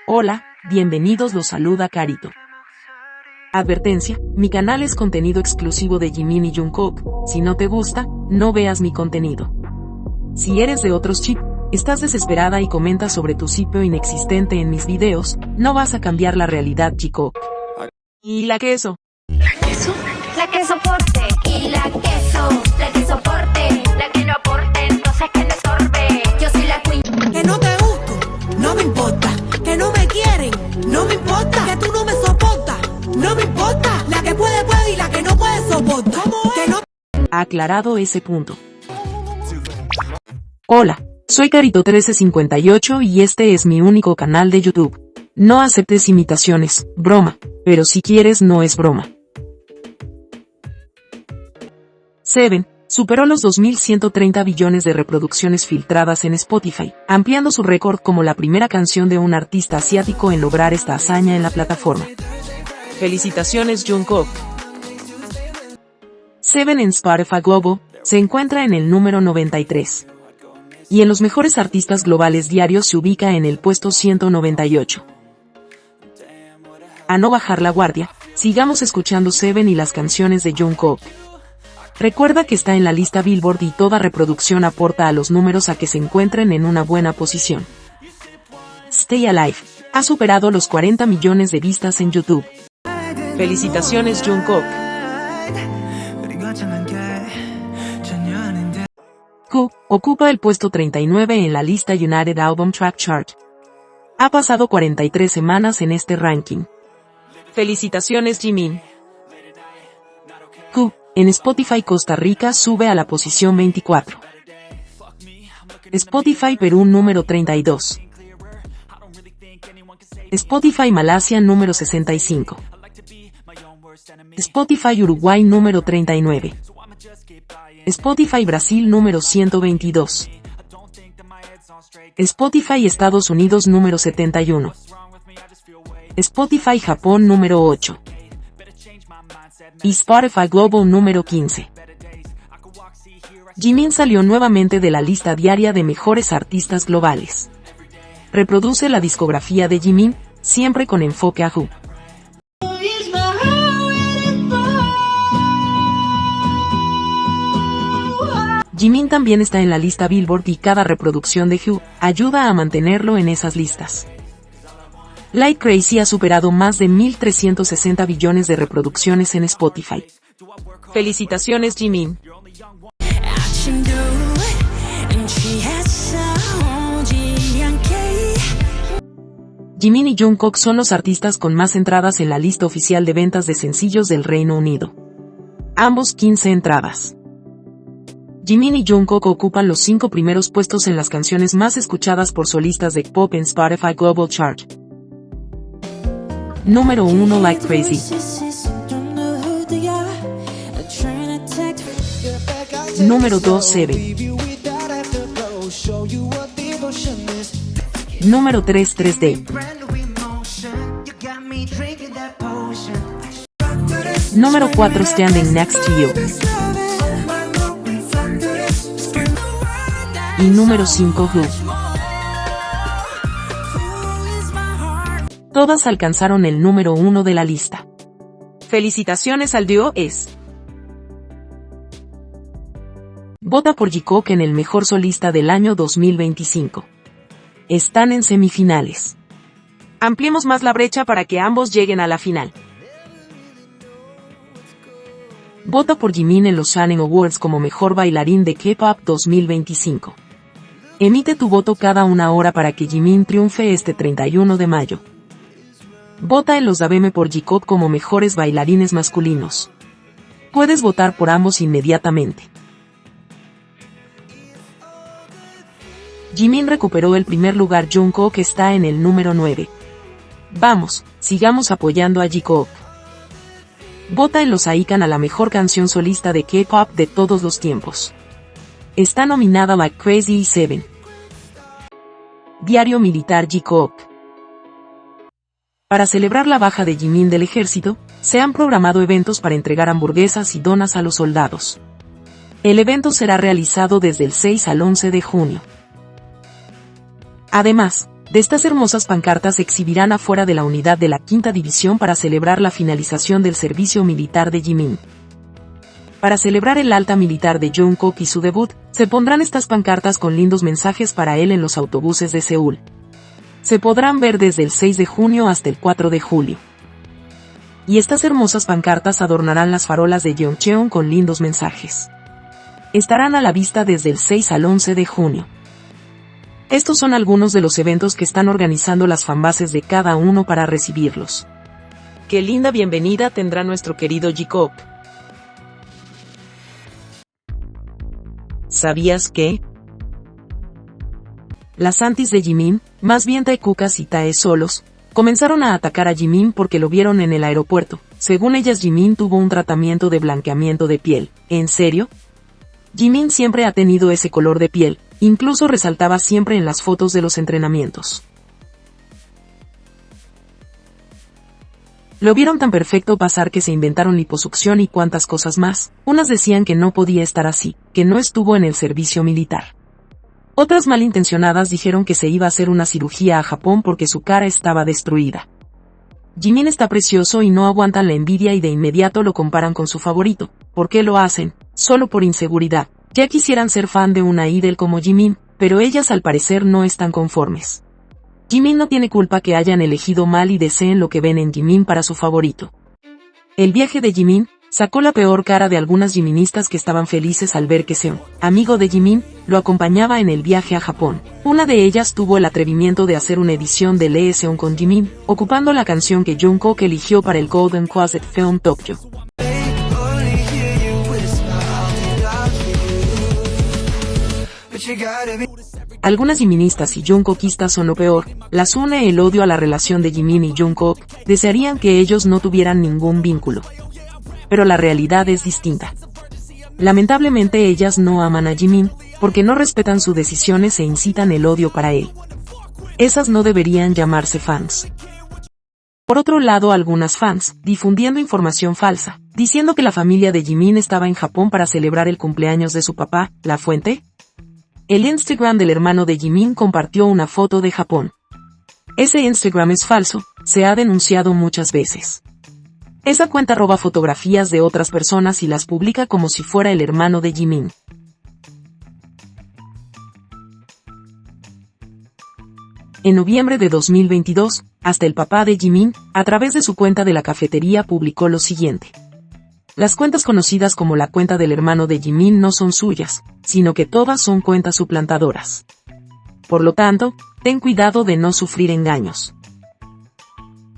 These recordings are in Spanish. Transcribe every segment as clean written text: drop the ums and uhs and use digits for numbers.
Hola, bienvenidos, los saluda Carito. Advertencia, mi canal es contenido exclusivo de Jimin y Jungkook, si no te gusta, no veas mi contenido. Si eres de otros chips, estás desesperada y comentas sobre tu sitio inexistente en mis videos, no vas a cambiar la realidad, chico. ¿Y la queso? ¿La queso? La que soporte. Y la que soporte. La que no aporte, entonces que le estorbe. Yo soy la queen. Que no te gusto, no me importa. Que no me quieren, no me importa. Que tú no me soportas, no me importa. La que puede, puede y la que no puede soporta. Que no... Aclarado ese punto. Hola, soy Carito1358 y este es mi único canal de YouTube. No aceptes imitaciones, broma, pero si quieres no es broma. Seven superó los 2.130 billones de reproducciones filtradas en Spotify, ampliando su récord como la primera canción de un artista asiático en lograr esta hazaña en la plataforma. Felicitaciones, Jungkook. Seven en Spotify Global se encuentra en el número 93. Y en los mejores artistas globales diarios se ubica en el puesto 198. A no bajar la guardia, sigamos escuchando Seven y las canciones de Jungkook. Recuerda que está en la lista Billboard y toda reproducción aporta a los números a que se encuentren en una buena posición. Stay Alive ha superado los 40 millones de vistas en YouTube. Felicitaciones, Jungkook. Q ocupa el puesto 39 en la lista United Album Track Chart. Ha pasado 43 semanas en este ranking. Felicitaciones, Jimin. Q en Spotify Costa Rica sube a la posición 24. Spotify Perú número 32. Spotify Malasia número 65. Spotify Uruguay número 39. Spotify Brasil número 122. Spotify Estados Unidos número 71. Spotify Japón número 8. Y Spotify Global número 15. Jimin salió nuevamente de la lista diaria de mejores artistas globales. Reproduce la discografía de Jimin, siempre con enfoque a Hu. Jimin también está en la lista Billboard y cada reproducción de Hu ayuda a mantenerlo en esas listas. Like Crazy ha superado más de 1.360 billones de reproducciones en Spotify. Felicitaciones, Jimin. Jimin y Jungkook son los artistas con más entradas en la lista oficial de ventas de sencillos del Reino Unido. Ambos 15 entradas. Jimin y Jungkook ocupan los 5 primeros puestos en las canciones más escuchadas por solistas de pop en Spotify Global Chart. Número 1 Like Crazy. Número 2 Seven. Número 3 3D. Número 4 Standing Next to You. Y número 5 Who. Todas alcanzaron el número 1 de la lista. Felicitaciones al dúo S. Vota por Jungkook en el mejor solista del año 2025. Están en semifinales. Ampliemos más la brecha para que ambos lleguen a la final. Vota por Jimin en los Shannon Awards como mejor bailarín de K-pop 2025. Emite tu voto cada una hora para que Jimin triunfe este 31 de mayo. Vota en los ABM por Jungkook como mejores bailarines masculinos. Puedes votar por ambos inmediatamente. Jimin recuperó el primer lugar, Jungkook está en el número 9. Vamos, sigamos apoyando a Jungkook. Vota en los AICAN a la mejor canción solista de K-pop de todos los tiempos. Está nominada Like Crazy y Seven. Diario Militar Jungkook. Para celebrar la baja de Jimin del ejército, se han programado eventos para entregar hamburguesas y donas a los soldados. El evento será realizado desde el 6 al 11 de junio. Además, de estas hermosas pancartas se exhibirán afuera de la unidad de la Quinta División para celebrar la finalización del servicio militar de Jimin. Para celebrar el alta militar de Jungkook y su debut, se pondrán estas pancartas con lindos mensajes para él en los autobuses de Seúl. Se podrán ver desde el 6 de junio hasta el 4 de julio. Y estas hermosas pancartas adornarán las farolas de Yeoncheon con lindos mensajes. Estarán a la vista desde el 6 al 11 de junio. Estos son algunos de los eventos que están organizando las fanbases de cada uno para recibirlos. Qué linda bienvenida tendrá nuestro querido J-Hope. ¿Sabías que? Las antis de Jimin, más bien Taekukas y Tae solos, comenzaron a atacar a Jimin porque lo vieron en el aeropuerto. Según ellas, Jimin tuvo un tratamiento de blanqueamiento de piel. ¿En serio? Jimin siempre ha tenido ese color de piel, incluso resaltaba siempre en las fotos de los entrenamientos. Lo vieron tan perfecto pasar que se inventaron liposucción y cuantas cosas más. Unas decían que no podía estar así, que no estuvo en el servicio militar. Otras malintencionadas dijeron que se iba a hacer una cirugía a Japón porque su cara estaba destruida. Jimin está precioso y no aguantan la envidia y de inmediato lo comparan con su favorito. ¿Por qué lo hacen? Solo por inseguridad. Ya quisieran ser fan de una idol como Jimin, pero ellas al parecer no están conformes. Jimin no tiene culpa que hayan elegido mal y deseen lo que ven en Jimin para su favorito. El viaje de Jimin sacó la peor cara de algunas jiministas que estaban felices al ver que Seon, amigo de Jimin, lo acompañaba en el viaje a Japón. Una de ellas tuvo el atrevimiento de hacer una edición de Lee Seon con Jimin, ocupando la canción que Jungkook eligió para el Golden Closet Film Tokyo. Algunas jiministas y Jungkookistas son lo peor, las une el odio a la relación de Jimin y Jungkook, desearían que ellos no tuvieran ningún vínculo. Pero la realidad es distinta. Lamentablemente ellas no aman a Jimin, porque no respetan sus decisiones e incitan el odio para él. Esas no deberían llamarse fans. Por otro lado, algunas fans, difundiendo información falsa, diciendo que la familia de Jimin estaba en Japón para celebrar el cumpleaños de su papá. ¿La fuente? El Instagram del hermano de Jimin compartió una foto de Japón. Ese Instagram es falso, se ha denunciado muchas veces. Esa cuenta roba fotografías de otras personas y las publica como si fuera el hermano de Jimin. En noviembre de 2022, hasta el papá de Jimin, a través de su cuenta de la cafetería publicó lo siguiente. Las cuentas conocidas como la cuenta del hermano de Jimin no son suyas, sino que todas son cuentas suplantadoras. Por lo tanto, ten cuidado de no sufrir engaños.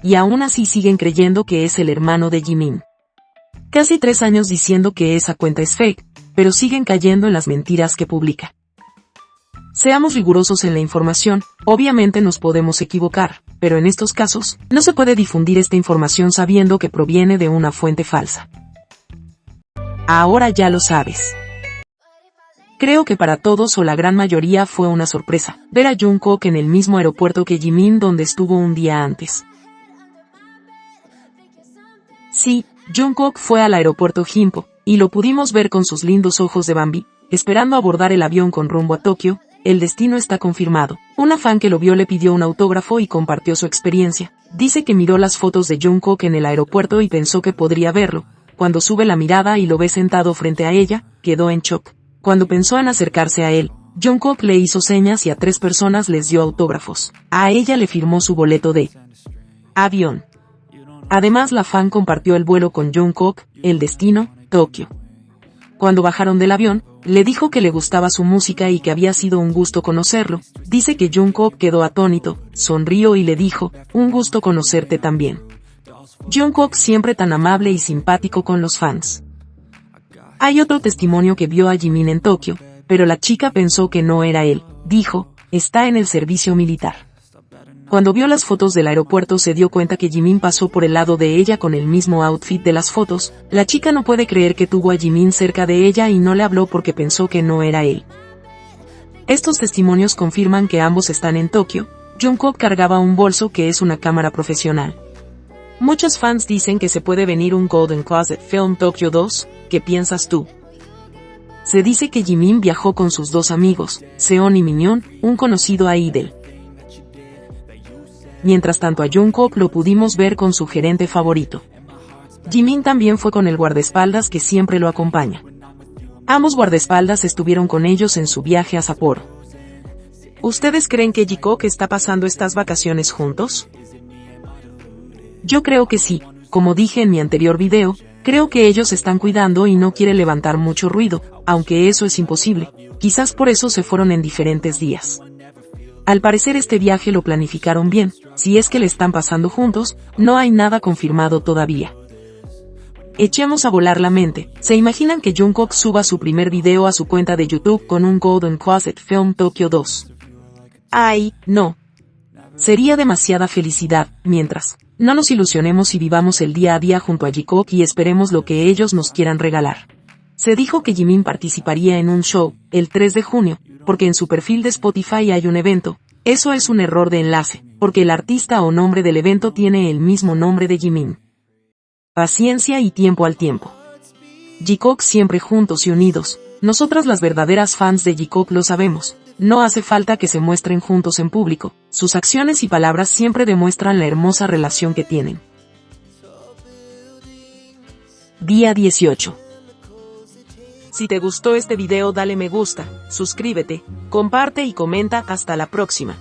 Y aún así siguen creyendo que es el hermano de Jimin. Casi 3 años diciendo que esa cuenta es fake, pero siguen cayendo en las mentiras que publica. Seamos rigurosos en la información, obviamente nos podemos equivocar, pero en estos casos, no se puede difundir esta información sabiendo que proviene de una fuente falsa. Ahora ya lo sabes. Creo que para todos o la gran mayoría fue una sorpresa, ver a Jungkook en el mismo aeropuerto que Jimin donde estuvo un día antes. Sí, Jungkook fue al aeropuerto Gimpo, y lo pudimos ver con sus lindos ojos de Bambi, esperando abordar el avión con rumbo a Tokio. El destino está confirmado. Una fan que lo vio le pidió un autógrafo y compartió su experiencia. Dice que miró las fotos de Jungkook en el aeropuerto y pensó que podría verlo. Cuando sube la mirada y lo ve sentado frente a ella, quedó en shock. Cuando pensó en acercarse a él, Jungkook le hizo señas y a 3 personas les dio autógrafos. A ella le firmó su boleto de avión. Además, la fan compartió el vuelo con Jungkook, el destino, Tokio. Cuando bajaron del avión, le dijo que le gustaba su música y que había sido un gusto conocerlo. Dice que Jungkook quedó atónito, sonrió y le dijo, un gusto conocerte también. Jungkook siempre tan amable y simpático con los fans. Hay otro testimonio que vio a Jimin en Tokio, pero la chica pensó que no era él. Dijo, está en el servicio militar. Cuando vio las fotos del aeropuerto se dio cuenta que Jimin pasó por el lado de ella con el mismo outfit de las fotos. La chica no puede creer que tuvo a Jimin cerca de ella y no le habló porque pensó que no era él. Estos testimonios confirman que ambos están en Tokio. Jungkook cargaba un bolso que es una cámara profesional. Muchos fans dicen que se puede venir un Golden Closet Film Tokyo 2, ¿qué piensas tú? Se dice que Jimin viajó con sus 2 amigos, Seon y Minhyun, un conocido idol. mientras tanto a Jungkook lo pudimos ver con su gerente favorito. Jimin también fue con el guardaespaldas que siempre lo acompaña. Ambos guardaespaldas estuvieron con ellos en su viaje a Sapporo. ¿Ustedes creen que Jikook está pasando estas vacaciones juntos? Yo creo que sí, como dije en mi anterior video, creo que ellos se están cuidando y no quiere levantar mucho ruido, aunque eso es imposible, quizás por eso se fueron en diferentes días. Al parecer este viaje lo planificaron bien, si es que le están pasando juntos, no hay nada confirmado todavía. Echemos a volar la mente, ¿se imaginan que Jungkook suba su primer video a su cuenta de YouTube con un Golden Closet Film Tokyo 2? ¡Ay, no! Sería demasiada felicidad, mientras, no nos ilusionemos y vivamos el día a día junto a Jikook y esperemos lo que ellos nos quieran regalar. Se dijo que Jimin participaría en un show, el 3 de junio, porque en su perfil de Spotify hay un evento. Eso es un error de enlace, porque el artista o nombre del evento tiene el mismo nombre de Jimin. Paciencia y tiempo al tiempo. Jikook siempre juntos y unidos. Nosotras las verdaderas fans de Jikook lo sabemos. No hace falta que se muestren juntos en público, sus acciones y palabras siempre demuestran la hermosa relación que tienen. Día 18. Si te gustó este video dale me gusta, suscríbete, comparte y comenta. Hasta la próxima.